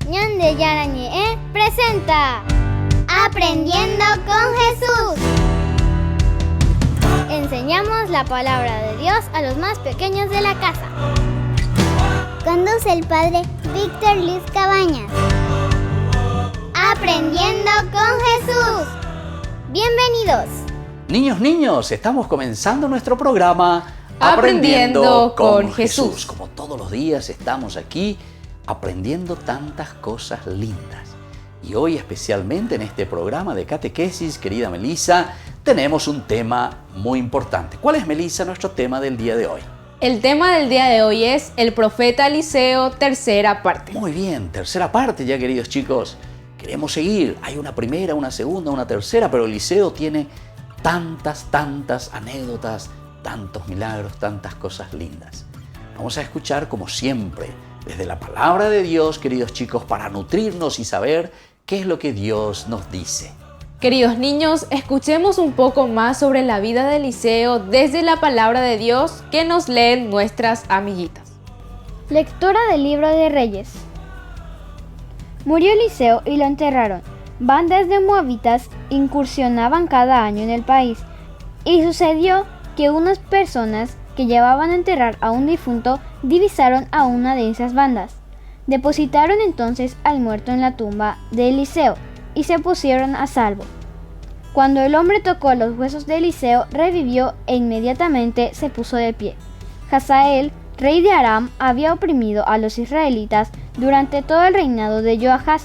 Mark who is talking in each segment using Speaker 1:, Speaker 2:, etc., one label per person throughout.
Speaker 1: Ñande Yarañe presenta Aprendiendo con Jesús. Enseñamos la palabra de Dios a los más pequeños de la casa. Conduce el padre Víctor Luis Cabañas. Aprendiendo con Jesús. Bienvenidos.
Speaker 2: Niños, estamos comenzando nuestro programa
Speaker 3: Aprendiendo con Jesús.
Speaker 2: Como todos los días estamos aquí aprendiendo tantas cosas lindas. Y hoy especialmente en este programa de catequesis, querida Melissa, tenemos un tema muy importante. ¿Cuál es, Melissa, nuestro tema del día de hoy?
Speaker 3: El tema del día de hoy es el profeta Eliseo, tercera parte.
Speaker 2: Muy bien, tercera parte ya, queridos chicos. Queremos seguir. Hay una primera, una segunda, una tercera, pero Eliseo tiene tantas anécdotas, tantos milagros, tantas cosas lindas. Vamos a escuchar, como siempre, desde la palabra de Dios, queridos chicos, para nutrirnos y saber qué es lo que Dios nos dice.
Speaker 3: Queridos niños, escuchemos un poco más sobre la vida de Eliseo desde la palabra de Dios que nos leen nuestras amiguitas.
Speaker 1: Lectura del Libro de Reyes. Murió Eliseo y lo enterraron. Bandas de moabitas incursionaban cada año en el país, y sucedió que unas personas que llevaban a enterrar a un difunto divisaron a una de esas bandas. Depositaron entonces al muerto en la tumba de Eliseo y se pusieron a salvo. Cuando el hombre tocó los huesos de Eliseo, revivió e inmediatamente se puso de pie. Hazael, rey de Aram, había oprimido a los israelitas durante todo el reinado de Joahaz.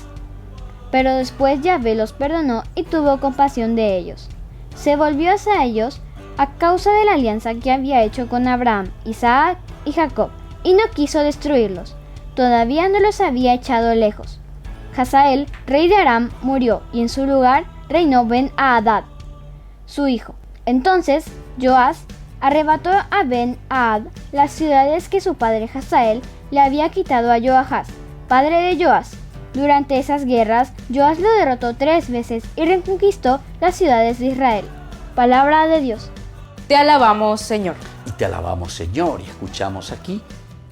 Speaker 1: Pero después Yahvé los perdonó y tuvo compasión de ellos. Se volvió hacia ellos a causa de la alianza que había hecho con Abraham, Isaac y Jacob, y no quiso destruirlos. Todavía no los había echado lejos. Hazael, rey de Aram, murió, y en su lugar reinó Ben-Hadad, su hijo. Entonces Joás arrebató a Ben-Hadad las ciudades que su padre Hazael le había quitado a Joahaz, padre de Joás. Durante esas guerras, Joás lo derrotó 3 veces y reconquistó las ciudades de Israel. Palabra de Dios.
Speaker 3: Te alabamos, Señor.
Speaker 2: Y te alabamos, Señor, y escuchamos aquí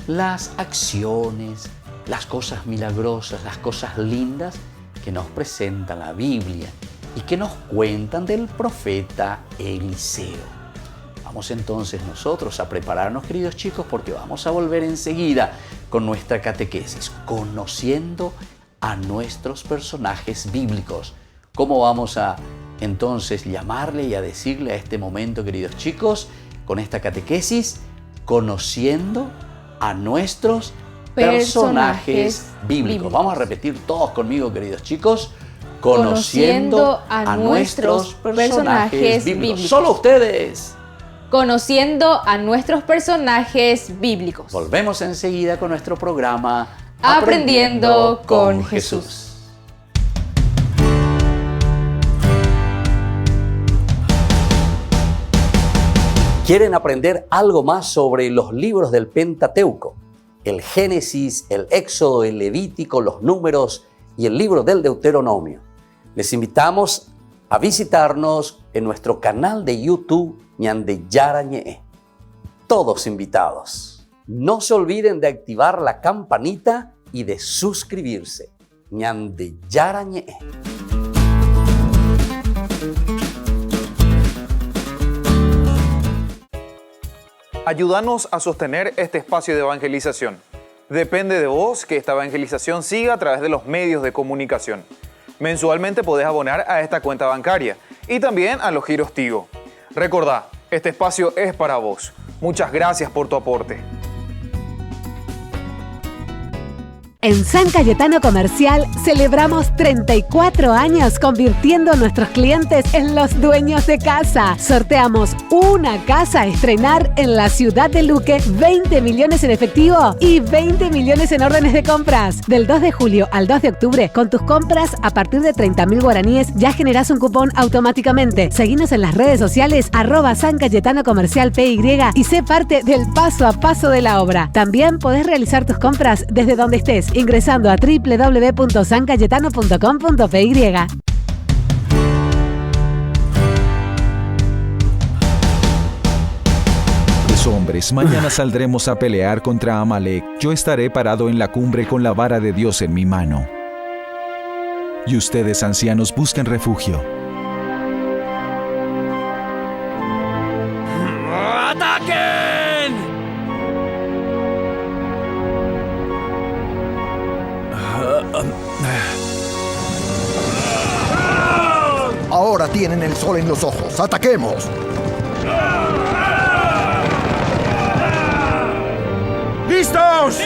Speaker 2: las acciones, las cosas milagrosas, las cosas lindas que nos presenta la Biblia y que nos cuentan del profeta Eliseo. Vamos entonces nosotros a prepararnos, queridos chicos, porque vamos a volver enseguida con nuestra catequesis, conociendo a nuestros personajes bíblicos. ¿Cómo vamos a entonces llamarle y a decirle a este momento, queridos chicos, con esta catequesis? Conociendo a nuestros personajes bíblicos. Vamos a repetir todos conmigo, queridos chicos. Conociendo a nuestros personajes bíblicos. Solo ustedes.
Speaker 3: Conociendo a nuestros personajes bíblicos.
Speaker 2: Volvemos enseguida con nuestro programa
Speaker 3: Aprendiendo con Jesús.
Speaker 2: ¿Quieren aprender algo más sobre los libros del Pentateuco? El Génesis, el Éxodo, el Levítico, los Números y el libro del Deuteronomio. Les invitamos a visitarnos en nuestro canal de YouTube Ñande Yarañe. Todos invitados. No se olviden de activar la campanita y de suscribirse. Ñande Yarañe.
Speaker 4: Ayúdanos a sostener este espacio de evangelización. Depende de vos que esta evangelización siga a través de los medios de comunicación. Mensualmente podés abonar a esta cuenta bancaria y también a los giros Tigo. Recordá, este espacio es para vos. Muchas gracias por tu aporte.
Speaker 5: En San Cayetano Comercial celebramos 34 años convirtiendo a nuestros clientes en los dueños de casa. Sorteamos una casa a estrenar en la ciudad de Luque, 20 millones en efectivo y 20 millones en órdenes de compras. Del 2 de julio al 2 de octubre, con tus compras a partir de 30.000 guaraníes ya generás un cupón automáticamente. Seguinos en las redes sociales @San Cayetano Comercial PY y sé parte del paso a paso de la obra. También podés realizar tus compras desde donde estés, ingresando a www.sancayetano.com.py.
Speaker 6: Hombres, mañana saldremos a pelear contra Amalek. Yo estaré parado en la cumbre con la vara de Dios en mi mano. y ustedes ancianos busquen refugio.
Speaker 7: ¡Ataquen!
Speaker 8: Ahora tienen el sol en los ojos. ¡Ataquemos!
Speaker 7: ¡Listos!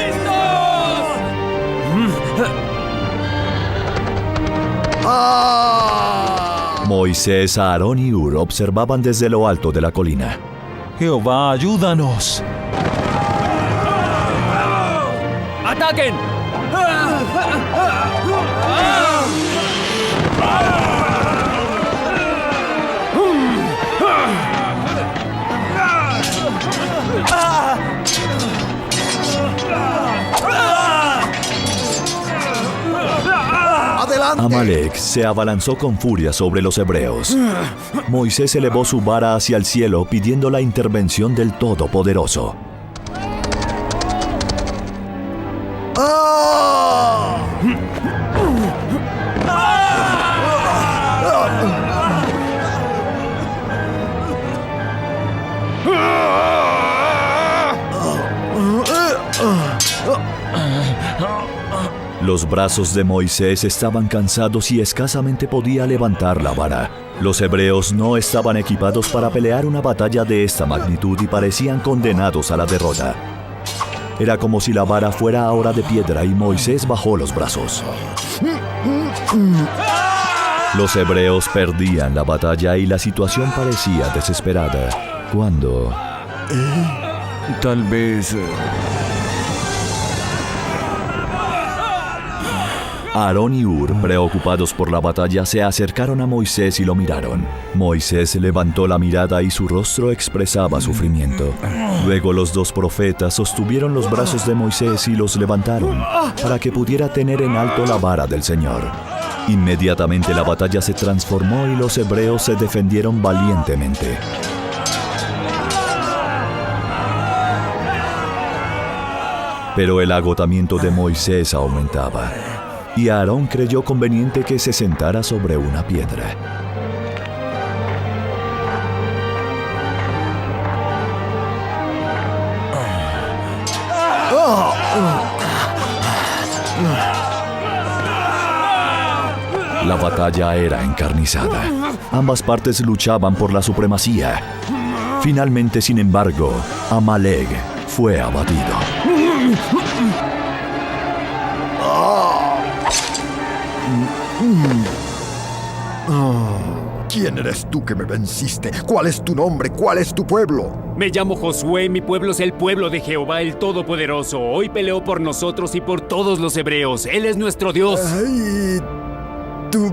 Speaker 9: Moisés, Aarón y Hur observaban desde lo alto de la colina.
Speaker 6: Jehová, ayúdanos.
Speaker 7: ¡Ataquen!
Speaker 8: ¡Adelante!
Speaker 9: Amalek se abalanzó con furia sobre los hebreos. Moisés elevó su vara hacia el cielo pidiendo la intervención del Todopoderoso.
Speaker 8: ¡Ah!
Speaker 9: Los brazos de Moisés estaban cansados y escasamente podía levantar la vara. Los hebreos no estaban equipados para pelear una batalla de esta magnitud y parecían condenados a la derrota. Era como si la vara fuera ahora de piedra y Moisés bajó los brazos. Los hebreos perdían la batalla y la situación parecía desesperada. Cuando...
Speaker 6: Tal vez...
Speaker 9: Aarón y Hur, preocupados por la batalla, se acercaron a Moisés y lo miraron. Moisés levantó la mirada y su rostro expresaba sufrimiento. Luego los dos profetas sostuvieron los brazos de Moisés y los levantaron para que pudiera tener en alto la vara del Señor. Inmediatamente la batalla se transformó y los hebreos se defendieron valientemente. Pero el agotamiento de Moisés aumentaba. Y Aarón creyó conveniente que se sentara sobre una piedra. La batalla era encarnizada. Ambas partes luchaban por la supremacía. Finalmente, sin embargo, Amalek fue abatido.
Speaker 8: ¿Quién eres tú que me venciste? ¿Cuál es tu nombre? ¿Cuál es tu pueblo?
Speaker 10: Me llamo Josué, mi pueblo es el pueblo de Jehová el Todopoderoso. Hoy peleó por nosotros y por todos los hebreos. Él es nuestro Dios.
Speaker 8: Ay, tú...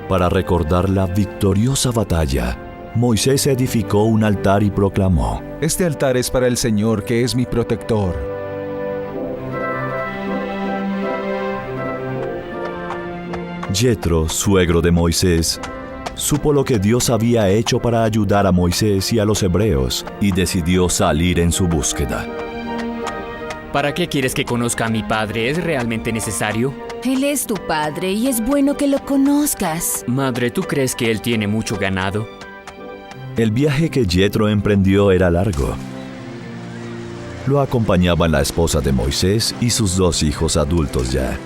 Speaker 9: Para recordar la victoriosa batalla, Moisés edificó un altar y proclamó:
Speaker 6: Este altar es para el Señor, que es mi protector.
Speaker 9: Yetro, suegro de Moisés, supo lo que Dios había hecho para ayudar a Moisés y a los hebreos y decidió salir en su búsqueda.
Speaker 10: ¿Para qué quieres que conozca a mi padre? ¿Es realmente necesario?
Speaker 11: Él es tu padre y es bueno que lo conozcas.
Speaker 10: Madre, ¿tú crees que él tiene mucho ganado?
Speaker 9: El viaje que Yetro emprendió era largo. Lo acompañaban la esposa de Moisés y sus dos hijos adultos ya.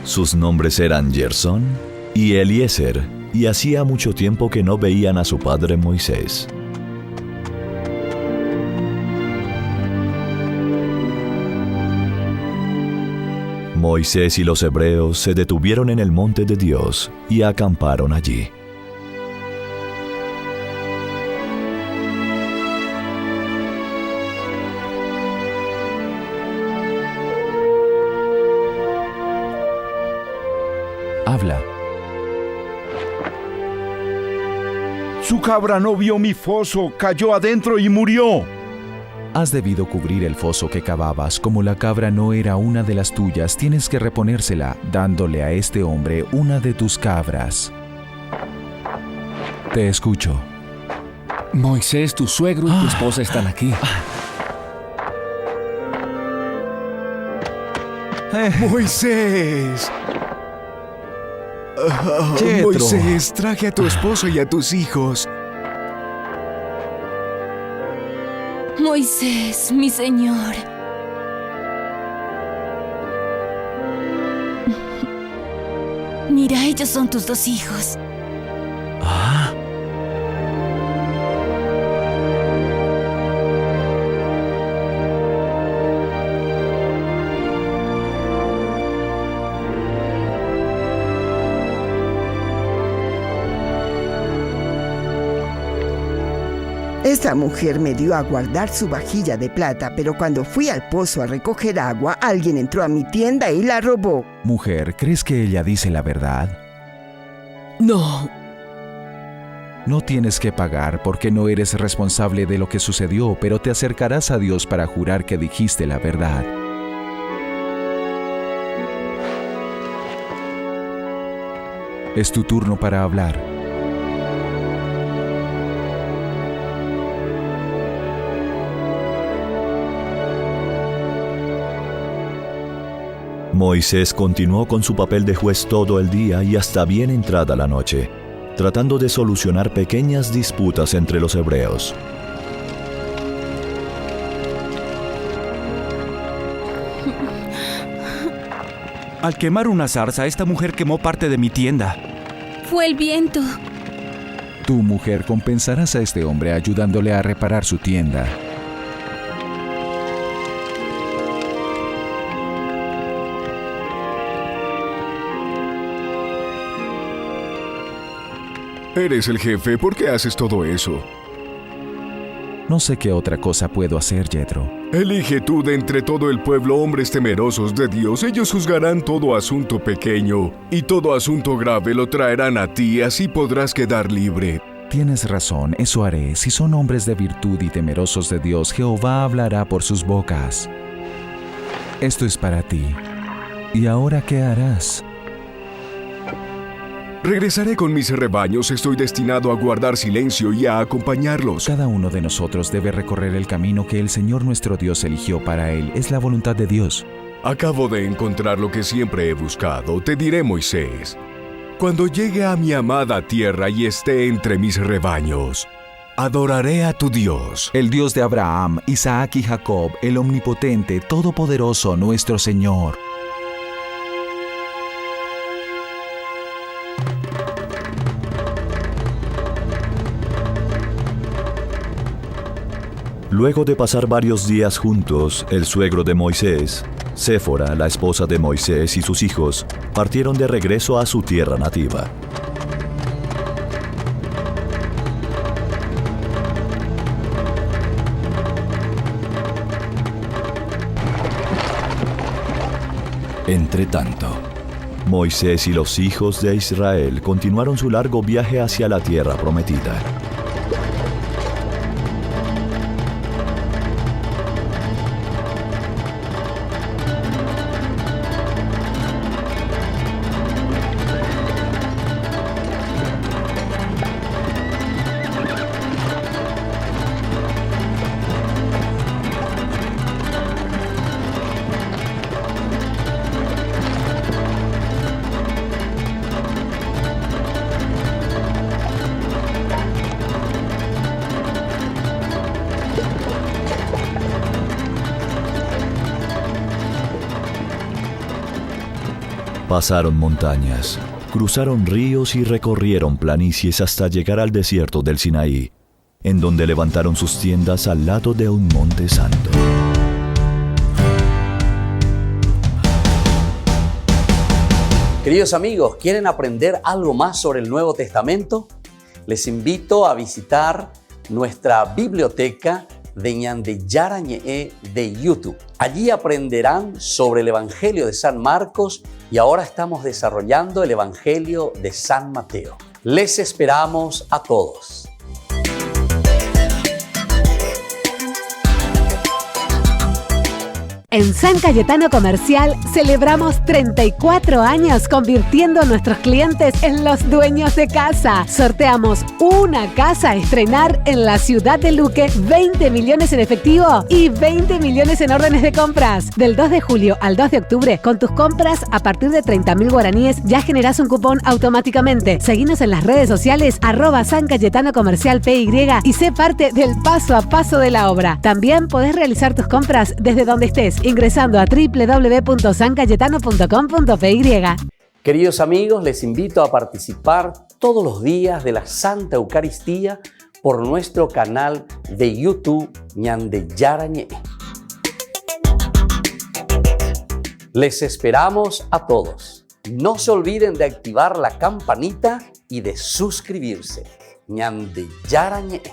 Speaker 9: Sus nombres eran Gersón y Eliezer, y hacía mucho tiempo que no veían a su padre Moisés. Moisés y los hebreos se detuvieron en el monte de Dios y acamparon allí.
Speaker 6: Habla.
Speaker 12: Su cabra no vio mi foso, cayó adentro y murió.
Speaker 6: Has debido cubrir el foso que cavabas. Como la cabra no era una de las tuyas, tienes que reponérsela, dándole a este hombre una de tus cabras. Te escucho.
Speaker 10: Moisés, tu suegro y tu esposa están aquí.
Speaker 12: ¡Moisés!
Speaker 6: Jethro.
Speaker 12: Moisés, traje a tu esposo y a tus hijos.
Speaker 11: Moisés, mi señor. Mira, ellos son tus 2 hijos.
Speaker 13: Esa mujer me dio a guardar su vajilla de plata, pero cuando fui al pozo a recoger agua, alguien entró a mi tienda y la robó.
Speaker 6: Mujer, ¿crees que ella dice la verdad?
Speaker 11: No.
Speaker 6: No tienes que pagar porque no eres responsable de lo que sucedió, pero te acercarás a Dios para jurar que dijiste la verdad. Es tu turno para hablar.
Speaker 9: Moisés continuó con su papel de juez todo el día y hasta bien entrada la noche, tratando de solucionar pequeñas disputas entre los hebreos.
Speaker 7: Al quemar una zarza, esta mujer quemó parte de mi tienda.
Speaker 11: Fue el viento.
Speaker 6: Tu mujer compensarás a este hombre ayudándole a reparar su tienda.
Speaker 12: Eres el jefe, ¿por qué haces todo eso?
Speaker 6: No sé qué otra cosa puedo hacer, Jethro.
Speaker 12: Elige tú de entre todo el pueblo hombres temerosos de Dios. Ellos juzgarán todo asunto pequeño y todo asunto grave lo traerán a ti, así podrás quedar libre.
Speaker 6: Tienes razón, eso haré. Si son hombres de virtud y temerosos de Dios, Jehová hablará por sus bocas. Esto es para ti. ¿Y ahora qué harás?
Speaker 12: Regresaré con mis rebaños, estoy destinado a guardar silencio y a acompañarlos.
Speaker 6: Cada uno de nosotros debe recorrer el camino que el Señor nuestro Dios eligió para él. Es la voluntad de Dios.
Speaker 12: Acabo de encontrar lo que siempre he buscado. Te diré, Moisés, cuando llegue a mi amada tierra y esté entre mis rebaños, adoraré a tu Dios.
Speaker 6: El Dios de Abraham, Isaac y Jacob, el omnipotente, todopoderoso, nuestro Señor.
Speaker 9: Luego de pasar varios días juntos, el suegro de Moisés, Séfora, la esposa de Moisés y sus hijos, partieron de regreso a su tierra nativa. Entretanto, Moisés y los hijos de Israel continuaron su largo viaje hacia la tierra prometida. Pasaron montañas, cruzaron ríos y recorrieron planicies hasta llegar al desierto del Sinaí, en donde levantaron sus tiendas al lado de un monte santo.
Speaker 2: Queridos amigos, ¿quieren aprender algo más sobre el Nuevo Testamento? Les invito a visitar nuestra biblioteca de Ñande Yarañe de YouTube. Allí aprenderán sobre el Evangelio de San Marcos y ahora estamos desarrollando el Evangelio de San Mateo. Les esperamos a todos.
Speaker 5: En San Cayetano Comercial celebramos 34 años convirtiendo a nuestros clientes en los dueños de casa. Sorteamos una casa a estrenar en la ciudad de Luque, 20 millones en efectivo y 20 millones en órdenes de compras. Del 2 de julio al 2 de octubre, con tus compras a partir de 30.000 guaraníes ya generás un cupón automáticamente. Seguinos en las redes sociales @San Cayetano Comercial PY y sé parte del paso a paso de la obra. También podés realizar tus compras desde donde estés, ingresando a www.sancayetano.com.py.
Speaker 2: Queridos amigos, les invito a participar todos los días de la Santa Eucaristía por nuestro canal de YouTube Ñande Yarañé. Les esperamos a todos. No se olviden de activar la campanita y de suscribirse. Ñande Yarañé.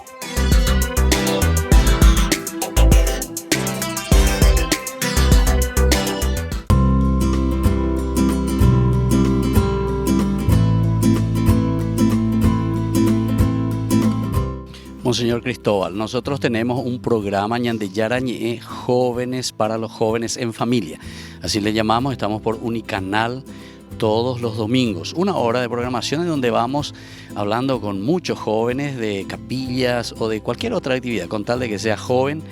Speaker 2: Monseñor Cristóbal, nosotros tenemos un programa Ñande Yarañé, Jóvenes para los Jóvenes en Familia. Así le llamamos, estamos por Unicanal todos los domingos. 1 hora de programación en donde vamos hablando con muchos jóvenes de capillas o de cualquier otra actividad, con tal de que sea joven,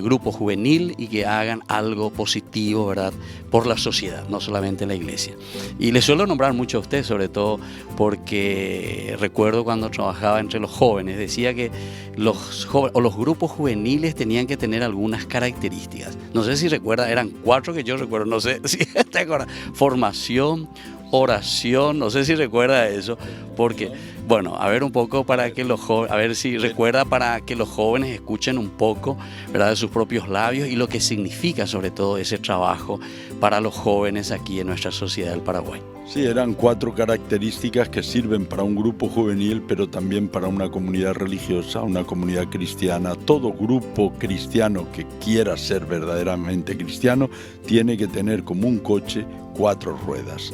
Speaker 2: grupo juvenil y que hagan algo positivo, ¿verdad?, por la sociedad, no solamente la iglesia. Y le suelo nombrar mucho a usted, sobre todo porque recuerdo cuando trabajaba entre los jóvenes, decía que los grupos juveniles tenían que tener algunas características. No sé si recuerda, eran 4 que yo recuerdo, no sé si te acuerdas. Formación, oración, no sé si recuerda eso, porque, bueno, a ver un poco para que los jóvenes, a ver si recuerda para que los jóvenes escuchen un poco, ¿verdad?, de sus propios labios y lo que significa sobre todo ese trabajo para los jóvenes aquí en nuestra sociedad del Paraguay.
Speaker 14: Sí, eran 4 características que sirven para un grupo juvenil, pero también para una comunidad religiosa, una comunidad cristiana. Todo grupo cristiano que quiera ser verdaderamente cristiano tiene que tener como un coche 4 ruedas.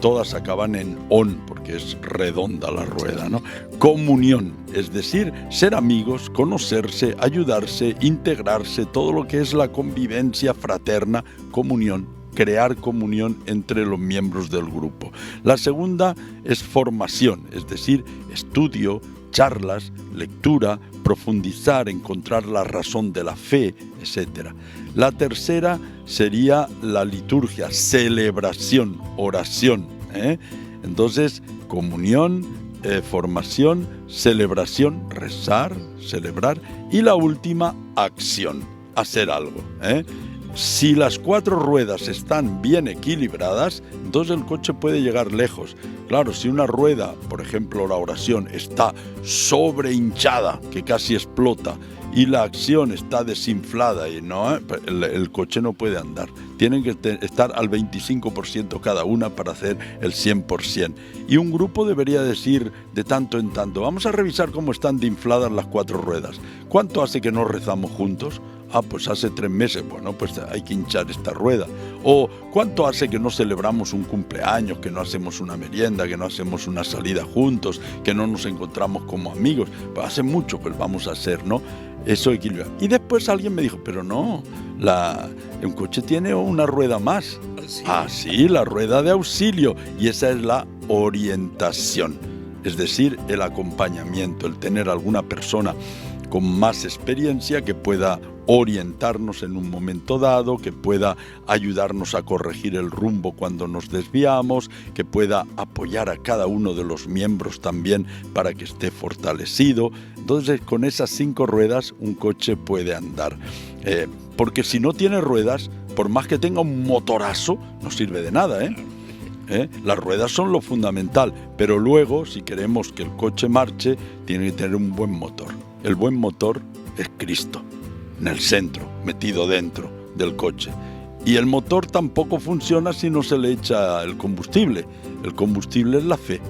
Speaker 14: Todas acaban en on, porque es redonda la rueda, ¿no? Comunión, es decir, ser amigos, conocerse, ayudarse, integrarse, todo lo que es la convivencia fraterna, comunión, crear comunión entre los miembros del grupo. La segunda es formación, es decir, estudio, charlas, lectura, profundizar, encontrar la razón de la fe, etc. La tercera sería la liturgia, celebración, oración. Entonces, comunión, formación, celebración, rezar, celebrar, y la última, acción, hacer algo. Si las 4 ruedas están bien equilibradas, entonces el coche puede llegar lejos. Claro, si una rueda, por ejemplo la oración, está sobrehinchada, que casi explota, y la acción está desinflada, y no, el coche no puede andar. Tienen que estar al 25% cada una para hacer el 100%. Y un grupo debería decir de tanto en tanto, vamos a revisar cómo están de infladas las 4 ruedas. ¿Cuánto hace que no rezamos juntos? Pues hace 3 meses, bueno, pues hay que hinchar esta rueda. O ¿cuánto hace que no celebramos un cumpleaños, que no hacemos una merienda, que no hacemos una salida juntos, que no nos encontramos como amigos? Pues hace mucho, pues vamos a hacer, ¿no? Eso equilibra. Y después alguien me dijo, pero no, un coche tiene una rueda más. Sí, la rueda de auxilio. Y esa es la orientación, es decir, el acompañamiento, el tener alguna persona con más experiencia que pueda orientarnos en un momento dado, que pueda ayudarnos a corregir el rumbo cuando nos desviamos, que pueda apoyar a cada uno de los miembros también para que esté fortalecido. Entonces, con esas 5 ruedas un coche puede andar. Porque si no tiene ruedas, por más que tenga un motorazo, no sirve de nada, Las ruedas son lo fundamental, pero luego, si queremos que el coche marche, tiene que tener un buen motor. El buen motor es Cristo, en el centro, metido dentro del coche. Y el motor tampoco funciona si no se le echa el combustible. El combustible es la fe.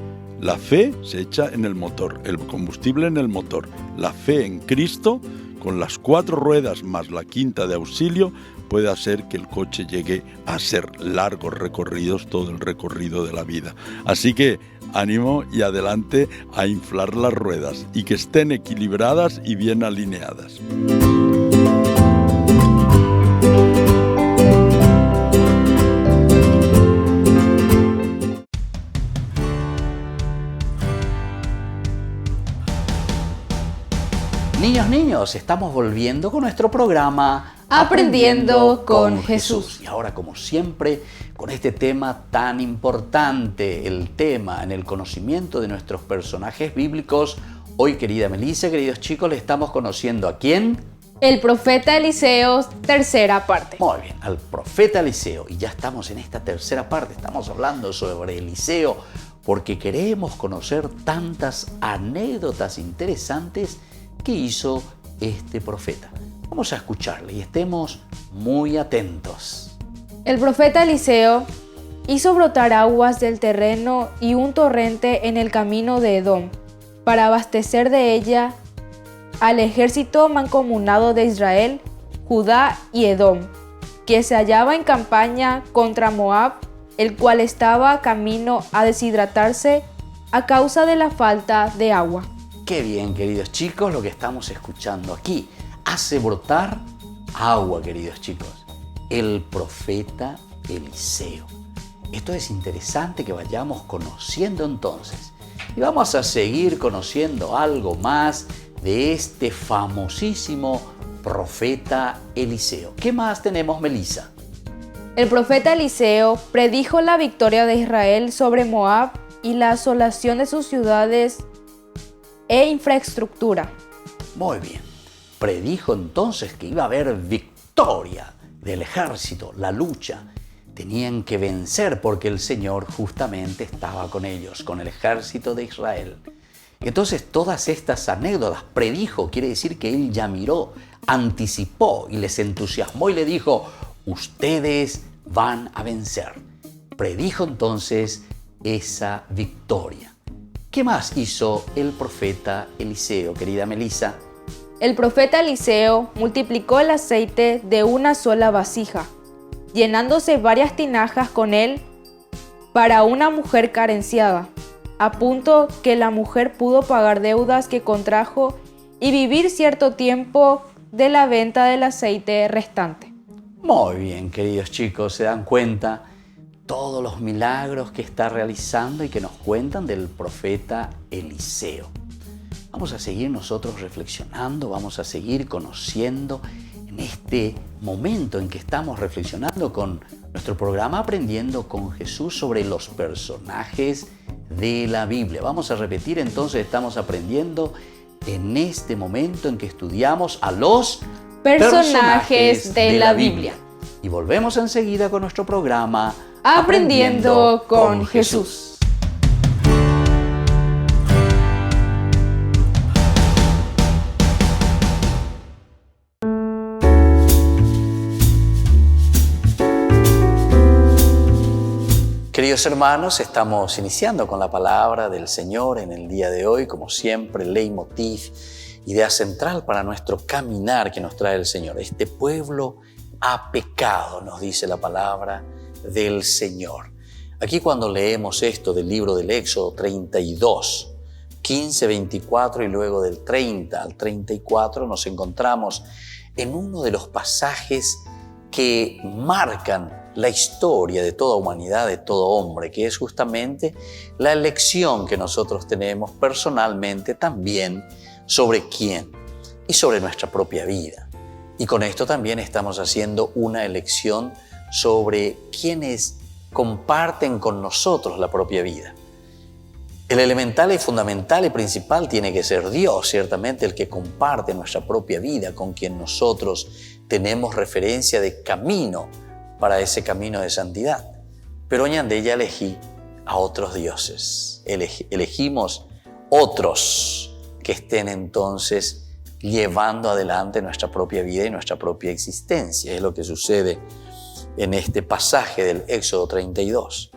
Speaker 14: La fe se echa en el motor, el combustible en el motor. La fe en Cristo, con las 4 ruedas más la 5ª de auxilio, puede hacer que el coche llegue a hacer largos recorridos, todo el recorrido de la vida. Así que ánimo y adelante a inflar las ruedas y que estén equilibradas y bien alineadas.
Speaker 2: Buenos niños, estamos volviendo con nuestro programa
Speaker 3: Aprendiendo con Jesús.
Speaker 2: Y ahora, como siempre, con este tema tan importante, el tema en el conocimiento de nuestros personajes bíblicos. Hoy, querida Melissa, queridos chicos, le estamos conociendo ¿a quién?
Speaker 3: El profeta Eliseo, tercera parte.
Speaker 2: Muy bien, al profeta Eliseo. Y ya estamos en esta tercera parte, estamos hablando sobre Eliseo, porque queremos conocer tantas anécdotas interesantes que hizo este profeta. Vamos a escucharle y estemos muy atentos.
Speaker 3: El profeta Eliseo hizo brotar aguas del terreno y un torrente en el camino de Edom, para abastecer de ella al ejército mancomunado de Israel, Judá y Edom, que se hallaba en campaña contra Moab, el cual estaba camino a deshidratarse a causa de la falta de agua.
Speaker 2: Qué bien, queridos chicos, lo que estamos escuchando aquí. Hace brotar agua, queridos chicos. El profeta Eliseo. Esto es interesante que vayamos conociendo entonces. Y vamos a seguir conociendo algo más de este famosísimo profeta Eliseo. ¿Qué más tenemos, Melissa?
Speaker 3: El profeta Eliseo predijo la victoria de Israel sobre Moab y la asolación de sus ciudades e infraestructura.
Speaker 2: Muy bien. Predijo entonces que iba a haber victoria del ejército, la lucha. Tenían que vencer porque el Señor justamente estaba con ellos, con el ejército de Israel. Entonces todas estas anécdotas predijo, quiere decir que él ya miró, anticipó y les entusiasmó y le dijo, ustedes van a vencer. Predijo entonces esa victoria. ¿Qué más hizo el profeta Eliseo, querida Melissa?
Speaker 3: El profeta Eliseo multiplicó el aceite de una sola vasija, llenándose varias tinajas con él para una mujer carenciada, a punto que la mujer pudo pagar deudas que contrajo y vivir cierto tiempo de la venta del aceite restante.
Speaker 2: Muy bien, queridos chicos, ¿se dan cuenta? Todos los milagros que está realizando y que nos cuentan del profeta Eliseo. Vamos a seguir nosotros reflexionando, vamos a seguir conociendo en este momento en que estamos reflexionando con nuestro programa Aprendiendo con Jesús sobre los personajes de la Biblia. Vamos a repetir entonces, estamos aprendiendo en este momento en que estudiamos a los
Speaker 3: personajes de la Biblia.
Speaker 2: Y volvemos enseguida con nuestro programa
Speaker 3: Aprendiendo con Jesús.
Speaker 2: Queridos hermanos, estamos iniciando con la palabra del Señor en el día de hoy, como siempre, leitmotiv, idea central para nuestro caminar que nos trae el Señor. Este pueblo ha pecado, nos dice la palabra del Señor. Aquí cuando leemos esto del libro del Éxodo 32, 15, 24 y luego del 30 al 34 nos encontramos en uno de los pasajes que marcan la historia de toda humanidad, de todo hombre, que es justamente la elección que nosotros tenemos personalmente también sobre quién y sobre nuestra propia vida. Y con esto también estamos haciendo una elección sobre quienes comparten con nosotros la propia vida. El elemental y fundamental y principal tiene que ser Dios, ciertamente el que comparte nuestra propia vida, con quien nosotros tenemos referencia de camino para ese camino de santidad. Pero añade, ya elegí a otros dioses. Elegimos otros que estén entonces llevando adelante nuestra propia vida y nuestra propia existencia. Es lo que sucede en este pasaje del Éxodo 32.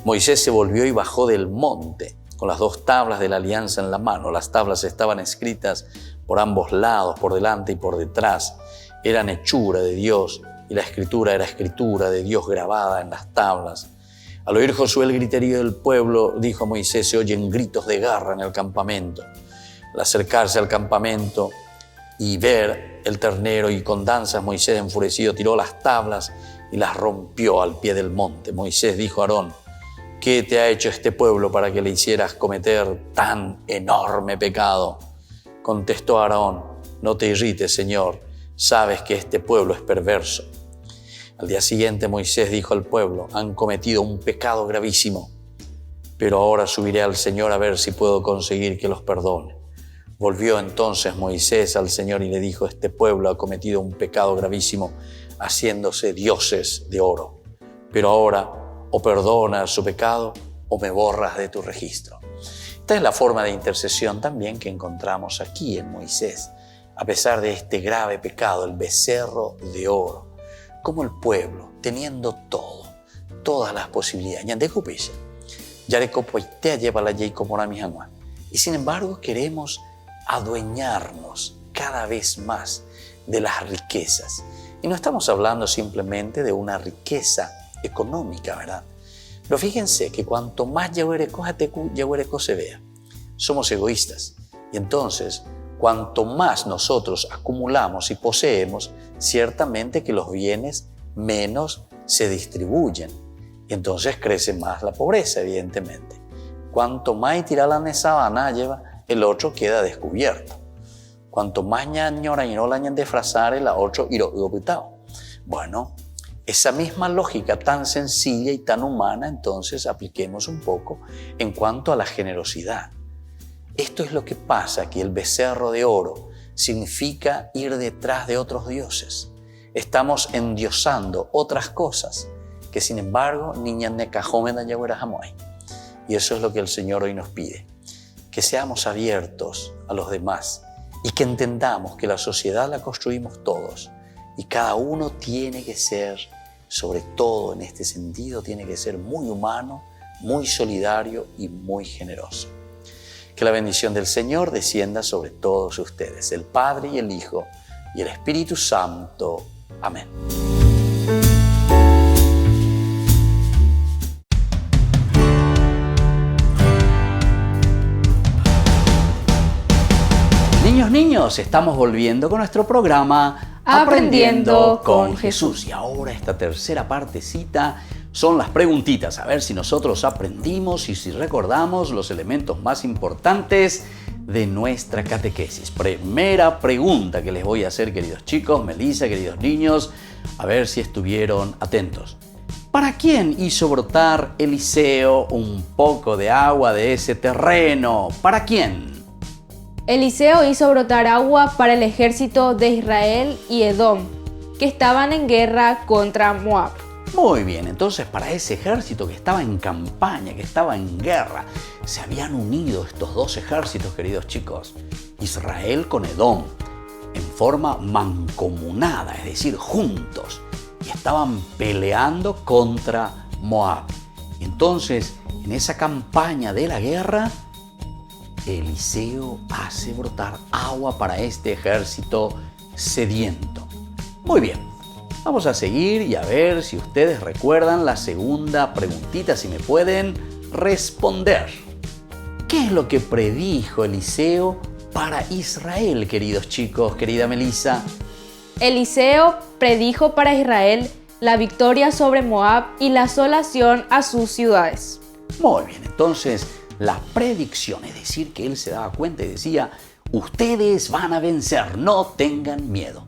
Speaker 2: Moisés se volvió y bajó del monte con las 2 tablas de la alianza en la mano. Las tablas estaban escritas por ambos lados, por delante y por detrás. Eran hechura de Dios y la escritura era escritura de Dios grabada en las tablas. Al oír Josué el griterío del pueblo, dijo a Moisés, se oyen gritos de guerra en el campamento. Al acercarse al campamento y ver el ternero y con danzas, Moisés enfurecido tiró las tablas y las rompió al pie del monte. Moisés dijo a Aarón, ¿qué te ha hecho este pueblo para que le hicieras cometer tan enorme pecado? Contestó Aarón, no te irrites, Señor, sabes que este pueblo es perverso. Al día siguiente Moisés dijo al pueblo, han cometido un pecado gravísimo, pero ahora subiré al Señor a ver si puedo conseguir que los perdone. Volvió entonces Moisés al Señor y le dijo, este pueblo ha cometido un pecado gravísimo, haciéndose dioses de oro. Pero ahora o perdonas su pecado o me borras de tu registro. Esta es la forma de intercesión también que encontramos aquí en Moisés. A pesar de este grave pecado, el becerro de oro, como el pueblo, teniendo todo, todas las posibilidades. Y sin embargo queremos adueñarnos cada vez más de las riquezas. Y no estamos hablando simplemente de una riqueza económica, ¿verdad? Pero fíjense que cuanto más yahuereco se vea, somos egoístas. Y entonces, cuanto más nosotros acumulamos y poseemos, ciertamente que los bienes menos se distribuyen. Y entonces crece más la pobreza, evidentemente. Cuanto más tiralan esa sabana lleva, el otro queda descubierto. Cuanto más ñañora y no la ñan de frasar, el otro iropitado. Bueno, esa misma lógica tan sencilla y tan humana, entonces apliquemos un poco en cuanto a la generosidad. Esto es lo que pasa, que el becerro de oro significa ir detrás de otros dioses. Estamos endiosando otras cosas que sin embargo niñan ne cajomen yaguera jamoy. Y eso es lo que el Señor hoy nos pide, que seamos abiertos a los demás y que entendamos que la sociedad la construimos todos y cada uno tiene que ser, sobre todo en este sentido, tiene que ser muy humano, muy solidario y muy generoso. Que la bendición del Señor descienda sobre todos ustedes, el Padre y el Hijo y el Espíritu Santo. Amén. Niños, estamos volviendo con nuestro programa
Speaker 3: Aprendiendo con
Speaker 2: Jesús. Y ahora esta tercera partecita son las preguntitas. A ver si nosotros aprendimos y si recordamos los elementos más importantes de nuestra catequesis. Primera pregunta que les voy a hacer, queridos chicos, Melissa, queridos niños, a ver si estuvieron atentos. ¿Para quién hizo brotar Eliseo un poco de agua de ese terreno? ¿Para quién?
Speaker 3: Eliseo hizo brotar agua para el ejército de Israel y Edom, que estaban en guerra contra Moab.
Speaker 2: Muy bien, entonces para ese ejército que estaba en campaña, que estaba en guerra, se habían unido estos dos ejércitos, queridos chicos, Israel con Edom, en forma mancomunada, es decir, juntos, y estaban peleando contra Moab. Entonces, en esa campaña de la guerra, Eliseo hace brotar agua para este ejército sediento. Muy bien, vamos a seguir y a ver si ustedes recuerdan la segunda preguntita, si me pueden responder. ¿Qué es lo que predijo Eliseo para Israel, queridos chicos, querida Melissa?
Speaker 3: Eliseo predijo para Israel la victoria sobre Moab y la asolación a sus ciudades.
Speaker 2: Muy bien, entonces la predicción, es decir, que él se daba cuenta y decía, ustedes van a vencer, no tengan miedo.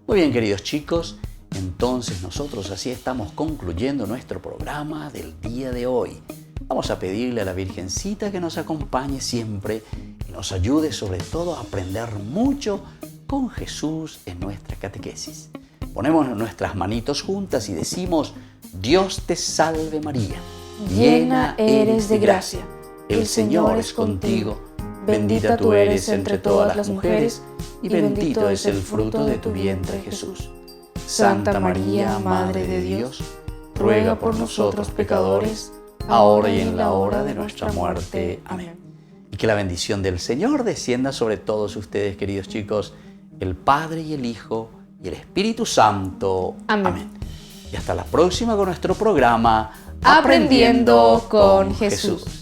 Speaker 2: Muy bien, queridos chicos, entonces nosotros así estamos concluyendo nuestro programa del día de hoy. Vamos a pedirle a la Virgencita que nos acompañe siempre y nos ayude sobre todo a aprender mucho con Jesús en nuestra catequesis. Ponemos nuestras manitos juntas y decimos, Dios te salve María, llena eres de gracia. El Señor es contigo, bendita tú eres entre todas las mujeres y bendito es el fruto de tu vientre Jesús. Santa María, Madre de Dios, ruega por nosotros pecadores, ahora y en la hora de nuestra muerte. Amén. Y que la bendición del Señor descienda sobre todos ustedes, queridos chicos, el Padre y el Hijo y el Espíritu Santo. Amén. Y hasta la próxima con nuestro programa
Speaker 3: Aprendiendo con Jesús.